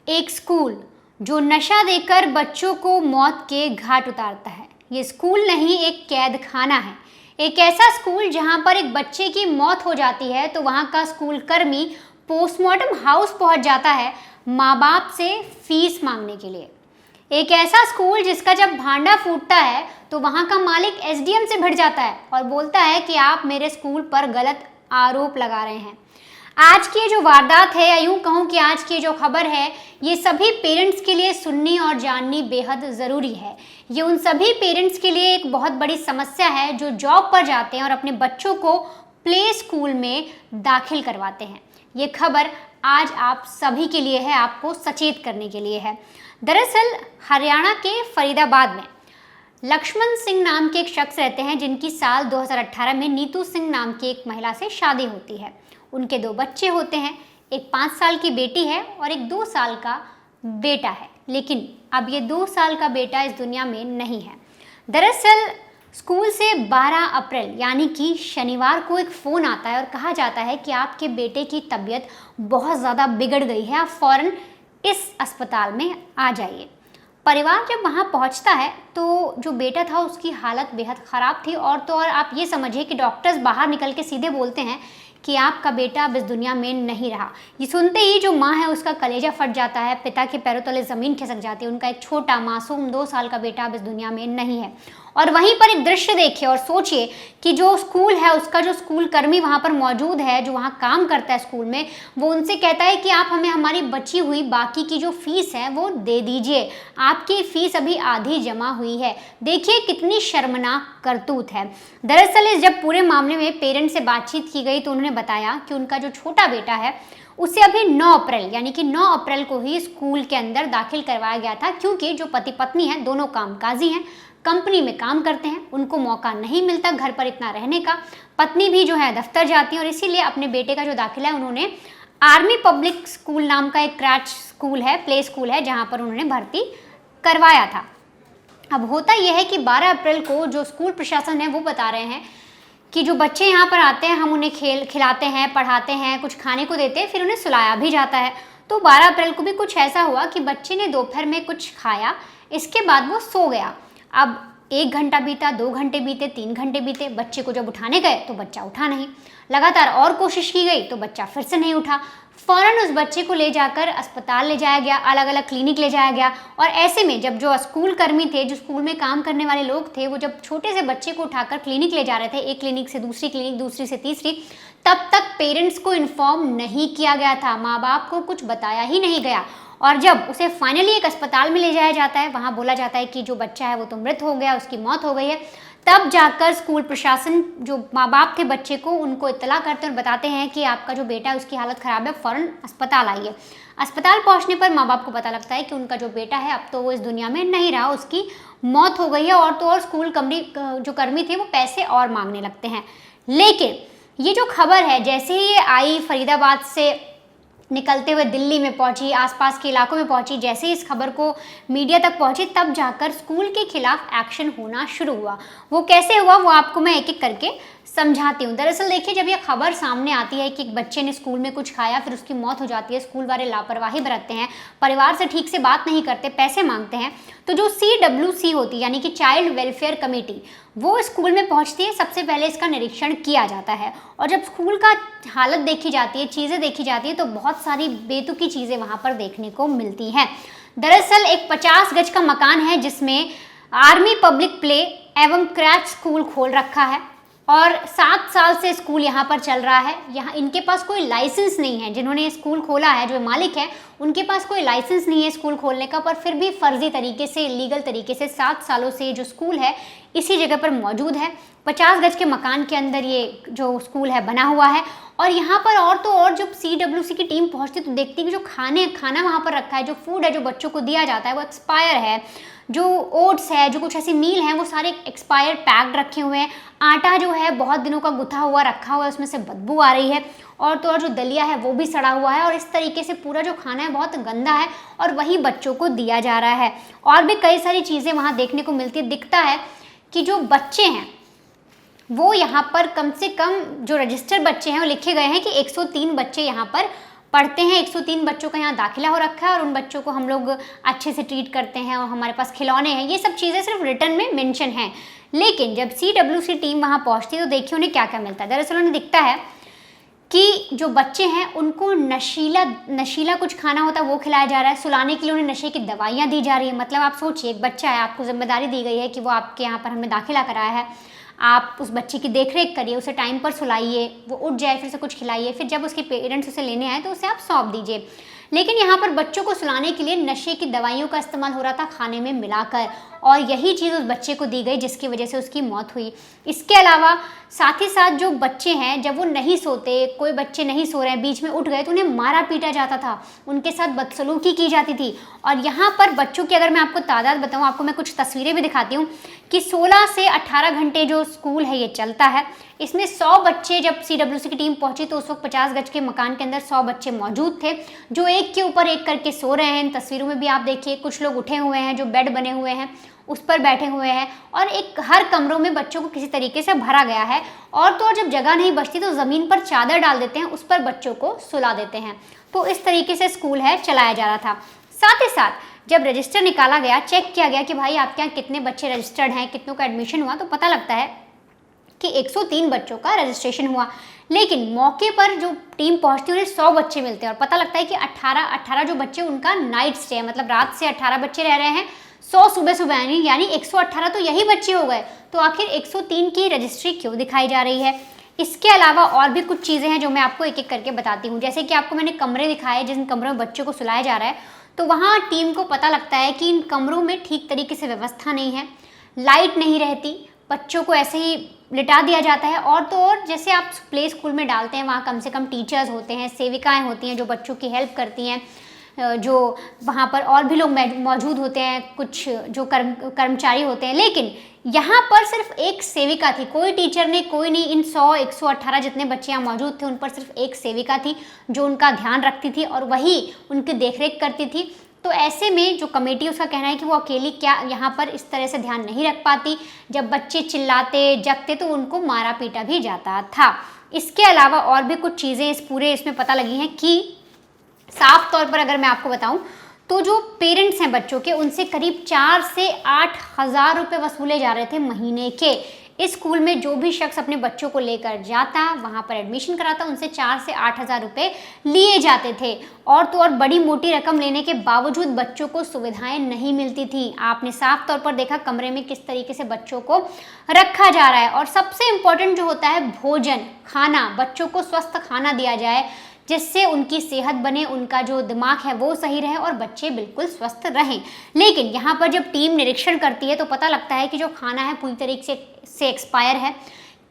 एक स्कूल जो नशा देकर बच्चों को मौत के घाट उतारता है। ये स्कूल नहीं, एक कैद खाना है। एक ऐसा स्कूल जहां पर एक बच्चे की मौत हो जाती है तो वहां का स्कूल कर्मी पोस्टमार्टम हाउस पहुंच जाता है माँ बाप से फीस मांगने के लिए। एक ऐसा स्कूल जिसका जब भांडा फूटता है तो वहां का मालिक एसडीएम से भिड़ जाता है और बोलता है कि आप मेरे स्कूल पर गलत आरोप लगा रहे हैं। आज की जो वारदात है, या यूं कहूं कि आज की जो खबर है, ये सभी पेरेंट्स के लिए सुननी और जाननी बेहद ज़रूरी है। ये उन सभी पेरेंट्स के लिए एक बहुत बड़ी समस्या है जो जॉब पर जाते हैं और अपने बच्चों को प्ले स्कूल में दाखिल करवाते हैं। ये खबर आज आप सभी के लिए है, आपको सचेत करने के लिए है। दरअसल हरियाणा के फरीदाबाद में लक्ष्मण सिंह नाम के एक शख्स रहते हैं जिनकी साल 2018 में नीतू सिंह नाम की एक महिला से शादी होती है। उनके 2 बच्चे होते हैं, एक 5 साल की बेटी है और एक 2 साल का बेटा है। लेकिन अब ये 2 साल का बेटा इस दुनिया में नहीं है। दरअसल स्कूल से 12 अप्रैल यानी कि शनिवार को एक फ़ोन आता है और कहा जाता है कि आपके बेटे की तबीयत बहुत ज़्यादा बिगड़ गई है, आप फ़ौरन इस अस्पताल में आ जाइए। परिवार जब वहाँ पहुँचता है तो जो बेटा था उसकी हालत बेहद ख़राब थी, और तो और आप ये समझिए कि डॉक्टर्स बाहर निकल के सीधे बोलते हैं कि आपका बेटा अब इस दुनिया में नहीं रहा। ये सुनते ही जो माँ है उसका कलेजा फट जाता है, पिता के पैरों तले ज़मीन खिसक जाती है। उनका एक छोटा मासूम 2 साल का बेटा अब इस दुनिया में नहीं है। और वहीं पर एक दृश्य देखिए और सोचिए कि जो स्कूल है उसका जो स्कूल कर्मी वहाँ पर मौजूद है, जो वहाँ काम करता है स्कूल में, वो उनसे कहता है कि आप हमें हमारी बची हुई बाकी की जो फीस है वो दे दीजिए, आपकी फ़ीस अभी आधी जमा हुई है। देखिए कितनी शर्मनाक करतूत है। दरअसल इस जब पूरे मामले में पेरेंट्स से बातचीत की गई तो उन्होंने बताया कि उनका जो छोटा बेटा है उसे अभी 9 अप्रैल यानी कि 9 अप्रैल को ही स्कूल के अंदर दाखिल करवाया गया था, क्योंकि जो पति पत्नी हैं दोनों कामकाजी हैं, कंपनी में काम करते हैं, उनको मौका नहीं मिलता घर पर इतना रहने का। पत्नी भी जो है दफ्तर जाती है और इसीलिए अपने बेटे का जो दाखिला है उन्होंने आर्मी पब्लिक स्कूल नाम का एक क्रैच स्कूल है, प्ले स्कूल है, जहाँ पर उन्होंने भर्ती करवाया था। अब होता यह है कि 12 अप्रैल को जो स्कूल प्रशासन है वो बता रहे हैं कि जो बच्चे यहाँ पर आते हैं हम उन्हें खिलाते हैं, पढ़ाते हैं, कुछ खाने को देते हैं, फिर उन्हें सुलाया भी जाता है। तो 12 अप्रैल को भी कुछ ऐसा हुआ कि बच्चे ने दोपहर में कुछ खाया, इसके बाद वो सो गया। अब 1 घंटा बीता, 2 घंटे बीते, 3 घंटे बीते, बच्चे को जब उठाने गए तो बच्चा उठा नहीं। लगातार और कोशिश की गई तो बच्चा फिर से नहीं उठा। फ़ौरन उस बच्चे को ले जाकर अस्पताल ले जाया गया, अलग अलग क्लिनिक ले जाया गया। और ऐसे में जब जो स्कूल कर्मी थे, जो स्कूल में काम करने वाले लोग थे, वो जब छोटे से बच्चे को उठाकर क्लिनिक ले जा रहे थे, एक क्लिनिक से दूसरी क्लिनिक, दूसरी से तीसरी, तब तक पेरेंट्स को इन्फॉर्म नहीं किया गया था, माँ बाप को कुछ बताया ही नहीं गया। और जब उसे फाइनली एक अस्पताल में ले जाया जाता है, वहाँ बोला जाता है कि जो बच्चा है वो तो मृत हो गया, उसकी मौत हो गई है, तब जाकर स्कूल प्रशासन जो माँ बाप थे बच्चे को, उनको इत्तला करते हैं और बताते हैं कि आपका जो बेटा है उसकी हालत ख़राब है, फ़ौरन अस्पताल आइए। अस्पताल पहुँचने पर माँ बाप को पता लगता है कि उनका जो बेटा है अब तो वो इस दुनिया में नहीं रहा, उसकी मौत हो गई है। और तो और स्कूल जो कर्मी थे वो पैसे और मांगने लगते हैं। लेकिन ये जो खबर है जैसे ही ये आई, फरीदाबाद से निकलते हुए दिल्ली में पहुंची, आसपास के इलाकों में पहुंची, जैसे ही इस खबर को मीडिया तक पहुंची तब जाकर स्कूल के खिलाफ एक्शन होना शुरू हुआ। वो कैसे हुआ वो आपको मैं एक एक करके समझाती हूँ। दरअसल देखिए, जब यह खबर सामने आती है कि एक बच्चे ने स्कूल में कुछ खाया फिर उसकी मौत हो जाती है, स्कूल वाले लापरवाही बरतते हैं, परिवार से ठीक से बात नहीं करते, पैसे मांगते हैं, तो जो CWC होती है यानी कि चाइल्ड वेलफेयर कमेटी, वो स्कूल में पहुंचती है। सबसे पहले इसका निरीक्षण किया जाता है और जब स्कूल का हालत देखी जाती है, चीज़ें देखी जाती है, तो बहुत सारी बेतुकी चीज़ें वहाँ पर देखने को मिलती हैं। दरअसल एक 50 गज का मकान है जिसमें आर्मी पब्लिक प्ले एवं क्रैच स्कूल खोल रखा है और 7 साल से स्कूल यहाँ पर चल रहा है। यहाँ इनके पास कोई लाइसेंस नहीं है, जिन्होंने ये स्कूल खोला है, जो मालिक है, उनके पास कोई लाइसेंस नहीं है स्कूल खोलने का, पर फिर भी फर्जी तरीके से, इलीगल तरीके से 7 सालों से जो स्कूल है इसी जगह पर मौजूद है। 50 गज के मकान के अंदर ये जो स्कूल है बना हुआ है। और यहाँ पर और तो और जब CWC की टीम पहुँचती तो देखती है कि जो खाना वहाँ पर रखा है, जो फूड है जो बच्चों को दिया जाता है वो एक्सपायर है, जो ओट्स है, जो कुछ ऐसी मील हैं वो सारे एक्सपायर पैक्ड रखे हुए हैं, आटा जो है बहुत दिनों का गुथा हुआ रखा हुआ है, उसमें से बदबू आ रही है, और तो और जो दलिया है वो भी सड़ा हुआ है, और इस तरीके से पूरा जो खाना है बहुत गंदा है और वही बच्चों को दिया जा रहा है। और भी कई सारी चीज़ें वहाँ देखने को मिलती है। दिखता है कि जो बच्चे हैं वो यहाँ पर कम से कम जो रजिस्टर बच्चे हैं वो लिखे गए हैं कि 103 बच्चे यहाँ पर पढ़ते हैं। 103 बच्चों का यहाँ दाखिला हो रखा है और उन बच्चों को हम लोग अच्छे से ट्रीट करते हैं और हमारे पास खिलौने हैं। ये सब चीज़ें सिर्फ रिटर्न में मेंशन हैं। लेकिन जब CWC टीम वहाँ पहुँचती है तो देखिए उन्हें क्या क्या मिलता है। दरअसल उन्हें दिखता है कि जो बच्चे हैं उनको नशीला कुछ खाना होता है वो खिलाया जा रहा है। सुलाने के लिए उन्हें नशे की दवाइयाँ दी जा रही है। मतलब आप सोचिए, एक बच्चा है, आपको जिम्मेदारी दी गई है कि वो आपके यहाँ पर हमने दाखिला कराया है, आप उस बच्चे की देखरेख करिए, उसे टाइम पर सुलाइए, वो उठ जाए फिर से कुछ खिलाइए, फिर जब उसके पेरेंट्स उसे लेने आए तो उसे आप सौंप दीजिए। लेकिन यहाँ पर बच्चों को सुलाने के लिए नशे की दवाइयों का इस्तेमाल हो रहा था खाने में मिलाकर, और यही चीज़ उस बच्चे को दी गई जिसकी वजह से उसकी मौत हुई। इसके अलावा साथ ही साथ जो बच्चे हैं जब वो नहीं सोते, कोई बच्चे नहीं सो रहे हैं, बीच में उठ गए तो उन्हें मारा पीटा जाता था, उनके साथ बदसलूकी की जाती थी। और यहाँ पर बच्चों की अगर मैं आपको तादाद बताऊँ, आपको मैं कुछ तस्वीरें भी दिखाती हूँ कि 16 से 18 घंटे जो स्कूल है ये चलता है। इसमें 100 बच्चे, जब CWC की टीम पहुंची तो उस वक्त 50 गज के मकान के अंदर 100 बच्चे मौजूद थे जो एक के ऊपर एक करके सो रहे हैं। इन तस्वीरों में भी आप देखिए कुछ लोग उठे हुए हैं, जो बेड बने हुए हैं उस पर बैठे हुए हैं, और एक हर कमरों में बच्चों को किसी तरीके से भरा गया है। और तो और जब जगह नहीं बचती तो ज़मीन पर चादर डाल देते हैं, उस पर बच्चों को सुला देते हैं। तो इस तरीके से स्कूल है चलाया जा रहा था। साथ ही साथ जब रजिस्टर निकाला गया, चेक किया गया कि भाई आपके यहाँ कितने बच्चे रजिस्टर्ड हैं, कितनों का एडमिशन हुआ, तो पता लगता है कि 103 बच्चों का रजिस्ट्रेशन हुआ। लेकिन मौके पर जो टीम पहुंचती है उन्हें 100 बच्चे मिलते हैं और पता लगता है कि 18 जो बच्चे उनका नाइट स्टे है, मतलब रात से 18 बच्चे रह रहे हैं, 100 सुबह सुबह यानी 118 तो यही बच्चे हो गए। तो आखिर 103 की रजिस्ट्री क्यों दिखाई जा रही है? इसके अलावा और भी कुछ चीज़ें हैं जो मैं आपको एक एक करके बताती हूँ। जैसे कि आपको मैंने कमरे दिखाए जिन कमरों में बच्चों को सुलाया जा रहा है, तो वहाँ टीम को पता लगता है कि इन कमरों में ठीक तरीके से व्यवस्था नहीं है, लाइट नहीं रहती, बच्चों को ऐसे ही लिटा दिया जाता है। और तो और जैसे आप प्ले स्कूल में डालते हैं वहाँ कम से कम टीचर्स होते हैं, सेविकाएं होती हैं जो बच्चों की हेल्प करती हैं, जो वहाँ पर और भी लोग मौजूद होते हैं, कुछ जो कर्मचारी होते हैं। लेकिन यहाँ पर सिर्फ एक सेविका थी, कोई टीचर नहीं, कोई नहीं। इन 118 जितने बच्चे यहाँ मौजूद थे उन पर सिर्फ एक सेविका थी जो उनका ध्यान रखती थी और वही उनकी देखरेख करती थी। तो ऐसे में जो कमेटी, उसका कहना है कि वो अकेली क्या यहाँ पर इस तरह से ध्यान नहीं रख पाती। जब बच्चे चिल्लाते जगते तो उनको मारा पीटा भी जाता था। इसके अलावा और भी कुछ चीज़ें इसमें पता लगी हैं कि साफ तौर पर अगर मैं आपको बताऊं तो जो पेरेंट्स हैं बच्चों के, उनसे करीब 4 से 8 हज़ार रुपये वसूले जा रहे थे महीने के। इस स्कूल में जो भी शख्स अपने बच्चों को लेकर जाता, वहाँ पर एडमिशन कराता, उनसे 4 से 8 हज़ार रुपये लिए जाते थे। और तो और बड़ी मोटी रकम लेने के बावजूद बच्चों को सुविधाएं नहीं मिलती थी। आपने साफ तौर पर देखा कमरे में किस तरीके से बच्चों को रखा जा रहा है। और सबसे इम्पोर्टेंट जो होता है भोजन, खाना, बच्चों को स्वस्थ खाना दिया जाए जिससे उनकी सेहत बने, उनका जो दिमाग है वो सही रहे और बच्चे बिल्कुल स्वस्थ रहें। लेकिन यहाँ पर जब टीम निरीक्षण करती है तो पता लगता है कि जो खाना है पूरी तरीके से एक्सपायर है,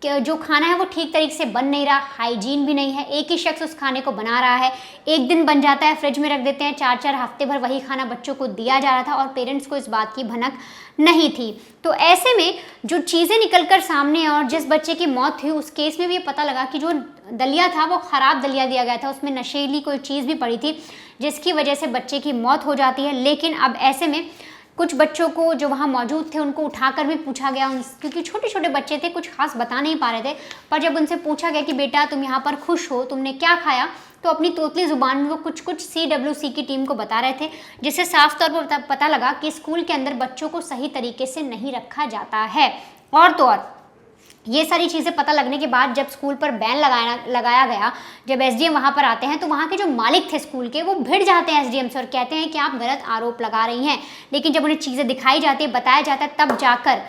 कि जो खाना है वो ठीक तरीके से बन नहीं रहा, हाइजीन भी नहीं है। एक ही शख्स उस खाने को बना रहा है, एक दिन बन जाता है, फ्रिज में रख देते हैं, 4-4 हफ्ते भर वही खाना बच्चों को दिया जा रहा था और पेरेंट्स को इस बात की भनक नहीं थी। तो ऐसे में जो चीज़ें निकल कर सामने और जिस बच्चे की मौत हुई उस केस में भी ये पता लगा कि जो दलिया था वो ख़राब दलिया दिया गया था, उसमें नशीली कोई चीज़ भी पड़ी थी जिसकी वजह से बच्चे की मौत हो जाती है। लेकिन अब ऐसे में कुछ बच्चों को जो वहाँ मौजूद थे उनको उठाकर भी पूछा गया, क्योंकि छोटे छोटे बच्चे थे, कुछ खास बता नहीं पा रहे थे। पर जब उनसे पूछा गया कि बेटा तुम यहाँ पर खुश हो, तुमने क्या खाया, तो अपनी तोतली ज़ुबान में वो कुछ CWC की टीम को बता रहे थे, जिससे साफ तौर पर पता लगा कि स्कूल के अंदर बच्चों को सही तरीके से नहीं रखा जाता है। और तो और ये सारी चीज़ें पता लगने के बाद जब स्कूल पर बैन लगाया गया, जब SDM वहाँ पर आते हैं तो वहाँ के जो मालिक थे स्कूल के वो भिड़ जाते हैं SDM से और कहते हैं कि आप गलत आरोप लगा रही हैं। लेकिन जब उन्हें चीज़ें दिखाई जाती है, बताया जाता है, तब जाकर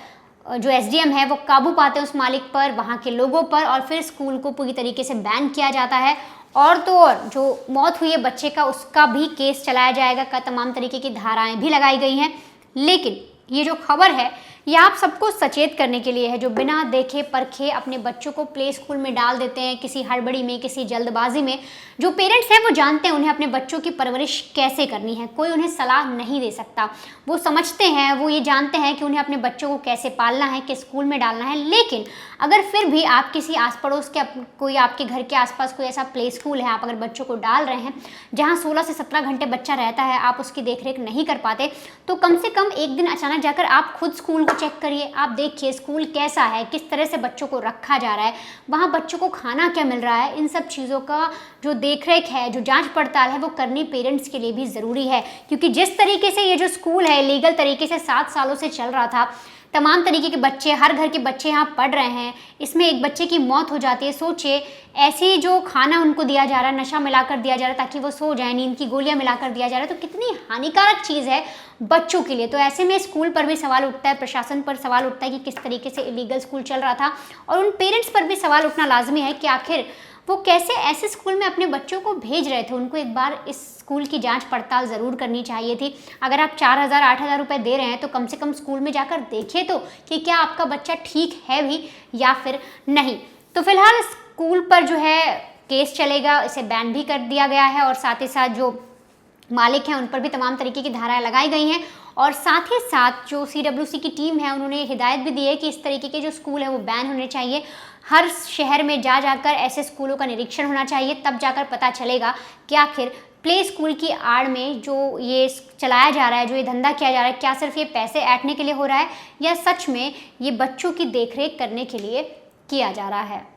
जो SDM है वो काबू पाते हैं उस मालिक पर, वहाँ के लोगों पर, और फिर स्कूल को पूरी तरीके से बैन किया जाता है। और तो और जो मौत हुई है बच्चे का, उसका भी केस चलाया जाएगा, का तमाम तरीके की धाराएँ भी लगाई गई हैं। लेकिन ये जो खबर है ये आप सबको सचेत करने के लिए है, जो बिना देखे परखे अपने बच्चों को प्ले स्कूल में डाल देते हैं किसी हड़बड़ी में, किसी जल्दबाजी में। जो पेरेंट्स हैं वो जानते हैं उन्हें अपने बच्चों की परवरिश कैसे करनी है, कोई उन्हें सलाह नहीं दे सकता। वो समझते हैं, वो ये जानते हैं कि उन्हें अपने बच्चों को कैसे पालना है, किस स्कूल में डालना है। लेकिन अगर फिर भी आप किसी आस पड़ोस के कोई आपके घर के आसपास कोई ऐसा प्ले स्कूल है, आप अगर बच्चों को डाल रहे हैं जहाँ 16 से 17 घंटे बच्चा रहता है, आप उसकी देखरेख नहीं कर पाते, तो कम से कम एक दिन अचानक जाकर आप खुद स्कूल को चेक करिए, आप देखिए स्कूल कैसा है, किस तरह से बच्चों को रखा जा रहा है, वहाँ बच्चों को खाना क्या मिल रहा है। इन सब चीज़ों का जो देख रेख है, जो जांच पड़ताल है, वो करनी पेरेंट्स के लिए भी ज़रूरी है। क्योंकि जिस तरीके से ये जो स्कूल है लीगल तरीके से 7 सालों से चल रहा था, तमाम तरीके के बच्चे, हर घर के बच्चे यहाँ पढ़ रहे हैं, इसमें एक बच्चे की मौत हो जाती है। सोचिए, ऐसे जो खाना उनको दिया जा रहा है, नशा मिलाकर दिया जा रहा है ताकि वो सो जाए, नींद की गोलियां मिलाकर दिया जा रहा है, तो कितनी हानिकारक चीज़ है बच्चों के लिए। तो ऐसे में स्कूल पर भी सवाल उठता है, प्रशासन पर सवाल उठता है कि किस तरीके से इलीगल स्कूल चल रहा था, और उन पेरेंट्स पर भी सवाल उठना लाजमी है कि आखिर वो कैसे ऐसे स्कूल में अपने बच्चों को भेज रहे थे। उनको एक बार इस स्कूल की जांच पड़ताल ज़रूर करनी चाहिए थी। अगर आप 4,000 8,000 रुपये दे रहे हैं तो कम से कम स्कूल में जाकर देखिए तो कि क्या आपका बच्चा ठीक है भी या फिर नहीं। तो फिलहाल स्कूल पर जो है केस चलेगा, इसे बैन भी कर दिया गया है, और साथ ही साथ जो मालिक हैं उन पर भी तमाम तरीके की धाराएं लगाई गई हैं। और साथ ही साथ जो CWC की टीम है उन्होंने हिदायत भी दी है कि इस तरीके के जो स्कूल है वो बैन होने चाहिए। हर शहर में जाकर ऐसे स्कूलों का निरीक्षण होना चाहिए, तब जाकर पता चलेगा कि आखिर प्ले स्कूल की आड़ में जो ये चलाया जा रहा है, जो ये धंधा किया जा रहा है, क्या सिर्फ ये पैसे ऐंठने के लिए हो रहा है या सच में ये बच्चों की देखरेख करने के लिए किया जा रहा है।